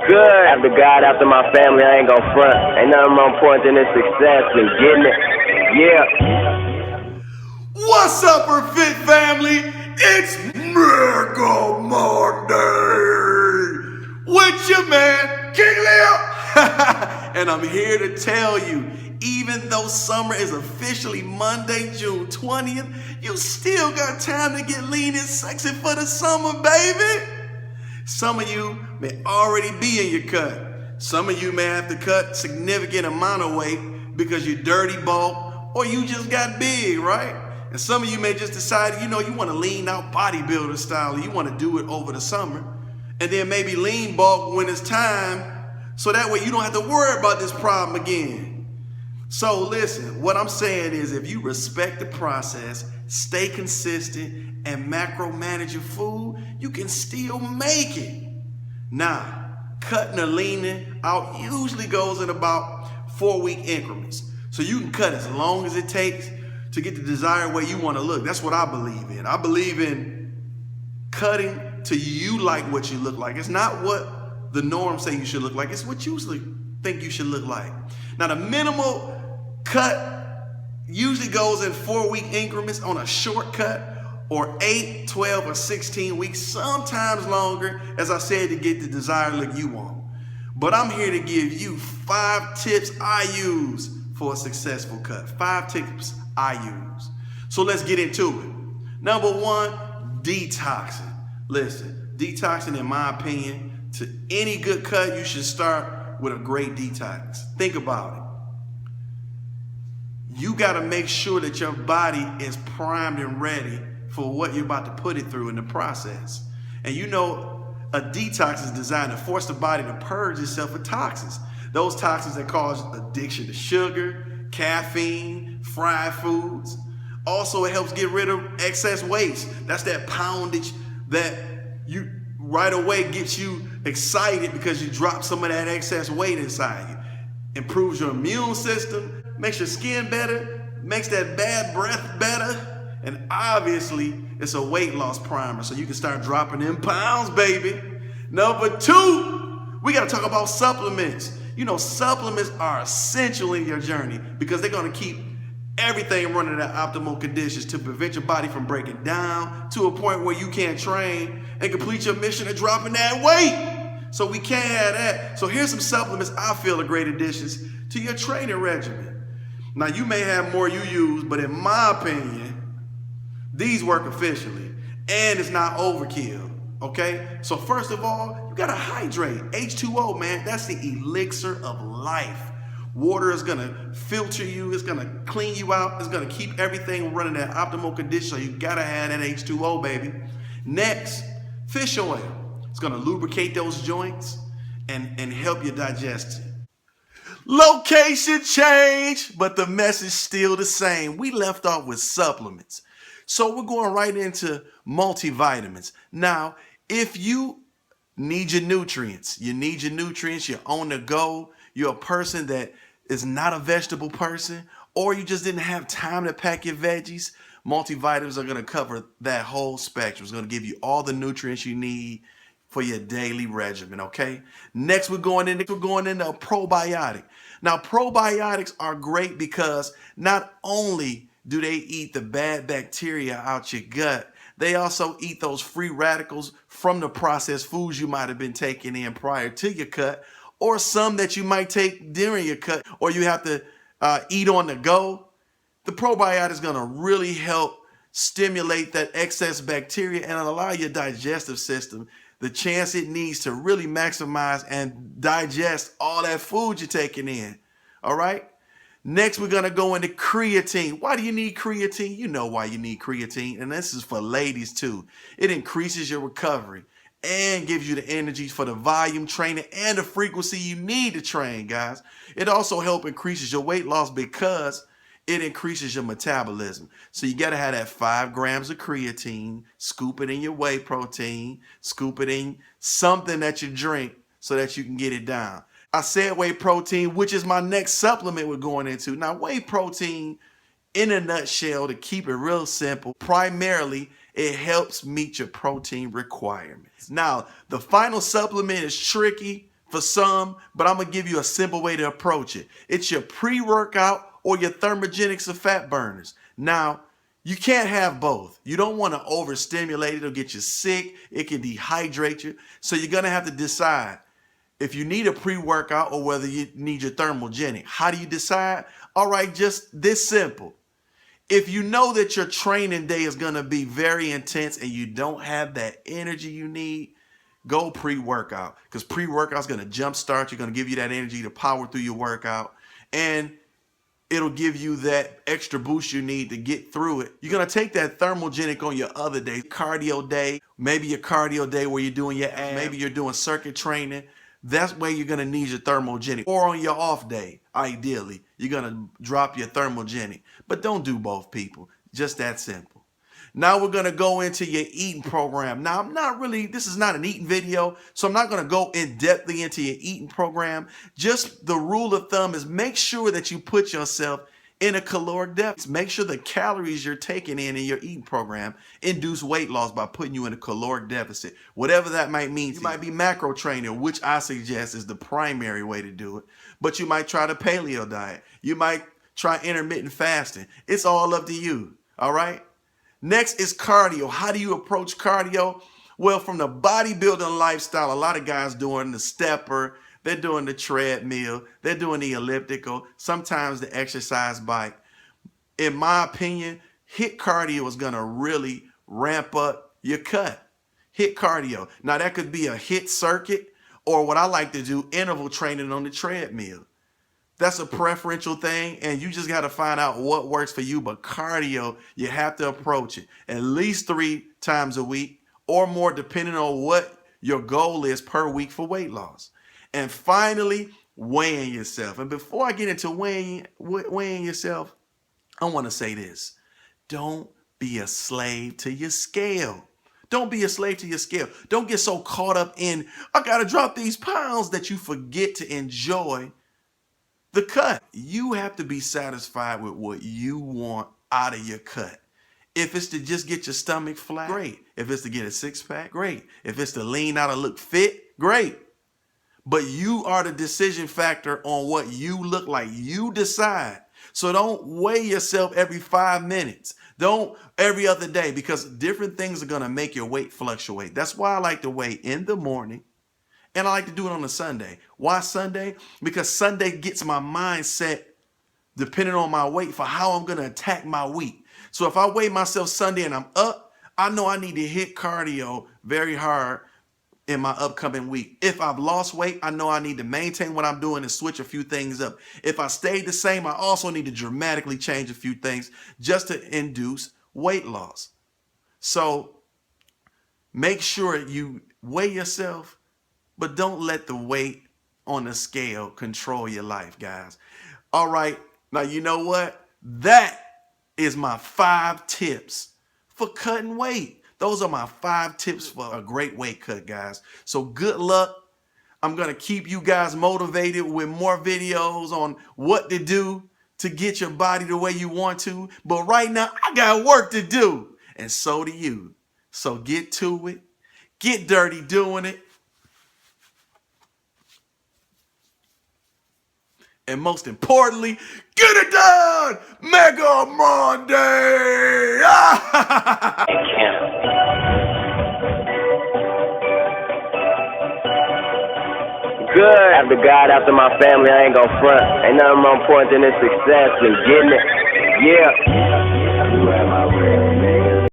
good. After God, after my family, I ain't gon' front. Ain't nothing more important than this success and getting it. Yeah. What's up, Fit family? It's Miracle Monday with your man, King Leo. And I'm here to tell you, even though summer is officially Monday, June 20th, you still got time to get lean and sexy for the summer, baby. Some of you may already be in your cut. Some of you may have to cut significant amount of weight because you're dirty bulk or you just got big, right? And some of you may just decide, you want to lean out bodybuilder style. You want to do it over the summer. And then maybe lean bulk when it's time, so that way you don't have to worry about this problem again. So listen, what I'm saying is if you respect the process, stay consistent, and macro manage your food, you can still make it. Now, cutting or leaning out usually goes in about 4-week increments. So you can cut as long as it takes to get the desired way you want to look. That's what I believe in. I believe in cutting till you like what you look like. It's not what the norm say you should look like. It's what you think you should look like. Now, the minimal cut usually goes in 4-week increments on a short cut, or 8, 12, or 16 weeks, sometimes longer, as I said, to get the desired look you want. But I'm here to give you 5 tips I use for a successful cut. 5 tips I use. So let's get into it. Number 1, detoxing. Listen, detoxing, in my opinion, to any good cut, you should start with a great detox. Think about it. You got to make sure that your body is primed and ready for what you're about to put it through in the process. And a detox is designed to force the body to purge itself of toxins. Those toxins that cause addiction to sugar, caffeine, fried foods. Also, it helps get rid of excess waste. That's that poundage that you right away gets you excited because you drop some of that excess weight inside you. Improves your immune system, makes your skin better, makes that bad breath better, and obviously it's a weight loss primer, so you can start dropping them pounds, baby. Number 2, we gotta talk about supplements. Supplements are essential in your journey because they're gonna keep everything running at optimal conditions to prevent your body from breaking down to a point where you can't train and complete your mission of dropping that weight. So we can't have that. So here's some supplements I feel are great additions to your training regimen. Now, you may have more you use, but in my opinion, these work efficiently and it's not overkill, okay? So first of all, you gotta hydrate. H2O, man, that's the elixir of life. Water is gonna filter you, it's gonna clean you out, it's gonna keep everything running at optimal condition, so you gotta have that H2O, baby. Next, fish oil. It's gonna lubricate those joints and help your digestion. Location change, but the message still the same. We left off with supplements. So we're going right into multivitamins. Now, if you need your nutrients, you're on the go, you're a person that is not a vegetable person, or you just didn't have time to pack your veggies, multivitamins are going to cover that whole spectrum. It's going to give you all the nutrients you need for your daily regimen, okay? Next, we're going into a probiotic. Now, probiotics are great because not only do they eat the bad bacteria out your gut, they also eat those free radicals from the processed foods you might have been taking in prior to your cut, or some that you might take during your cut, or you have to eat on the go. The probiotic is going to really help stimulate that excess bacteria and allow your digestive system the chance it needs to really maximize and digest all that food you're taking in. All right? Next, we're going to go into creatine. Why do you need creatine? You know why you need creatine, and this is for ladies too. It increases your recovery and gives you the energy for the volume training and the frequency you need to train, guys. It also helps increases your weight loss because it increases your metabolism. So you got to have that 5 grams of creatine, scoop it in your whey protein, scoop it in something that you drink so that you can get it down. I said whey protein, which is my next supplement we're going into. Now, whey protein, in a nutshell, to keep it real simple, primarily it helps meet your protein requirements. Now, the final supplement is tricky for some, but I'm going to give you a simple way to approach it. It's your pre-workout or your thermogenics or fat burners. Now, you can't have both. You don't want to overstimulate it. It'll get you sick. It can dehydrate you. So you're going to have to decide if you need a pre-workout or whether you need your thermogenic. How do you decide? All right, just this simple. If you know that your training day is going to be very intense and you don't have that energy you need, go pre-workout, because pre-workout is going to jumpstart. You're going to give you that energy to power through your workout, and it'll give you that extra boost you need to get through it. You're going to take that thermogenic on your other day, cardio day, maybe your cardio day where you're doing your abs, maybe you're doing circuit training. That's where you're going to need your thermogenic. Or on your off day, ideally, you're going to drop your thermogenic. But don't do both, people. Just that simple. Now we're going to go into your eating program. Now, this is not an eating video, so I'm not going to go in-depthly into your eating program. Just the rule of thumb is make sure that you put yourself in a caloric deficit. Make sure the calories you're taking in your eating program induce weight loss by putting you in a caloric deficit. Whatever that might mean. You might be macro training, which I suggest is the primary way to do it. But you might try the paleo diet. You might try intermittent fasting. It's all up to you. All right? Next is cardio. How do you approach cardio? Well, from the bodybuilding lifestyle, a lot of guys doing the stepper, they're doing the treadmill, they're doing the elliptical, sometimes the exercise bike. In my opinion, HIIT cardio is going to really ramp up your cut. HIIT cardio. Now, that could be a HIIT circuit, or what I like to do, interval training on the treadmill. That's a preferential thing, and you just got to find out what works for you. But cardio, you have to approach it at least 3 times a week or more, depending on what your goal is per week for weight loss. And finally, weighing yourself. And before I get into weighing yourself, I want to say this. Don't be a slave to your scale. Don't be a slave to your scale. Don't get so caught up in, I got to drop these pounds, that you forget to enjoy the cut. You have to be satisfied with what you want out of your cut. If it's to just get your stomach flat, great. If it's to get a six-pack, great. If it's to lean out and look fit, great. But you are the decision factor on what you look like. You decide. So don't weigh yourself every 5 minutes. Don't every other day, because different things are going to make your weight fluctuate. That's why I like to weigh in the morning, and I like to do it on a Sunday. Why Sunday? Because Sunday gets my mindset depending on my weight for how I'm going to attack my week. So if I weigh myself Sunday and I'm up, I know I need to hit cardio very hard in my upcoming week. If I've lost weight, I know I need to maintain what I'm doing and switch a few things up. If I stayed the same, I also need to dramatically change a few things just to induce weight loss. So make sure you weigh yourself, but don't let the weight on the scale control your life, guys. All right. Now, you know what? That is my 5 tips for cutting weight. Those are my 5 tips for a great weight cut, guys. So good luck. I'm going to keep you guys motivated with more videos on what to do to get your body the way you want to. But right now, I got work to do. And so do you. So get to it. Get dirty doing it. And most importantly, get it done! Mega Monday! Good. After God, after my family, I ain't gonna front. Ain't nothing more important than this success than getting it. Yeah. You have my red, nigga.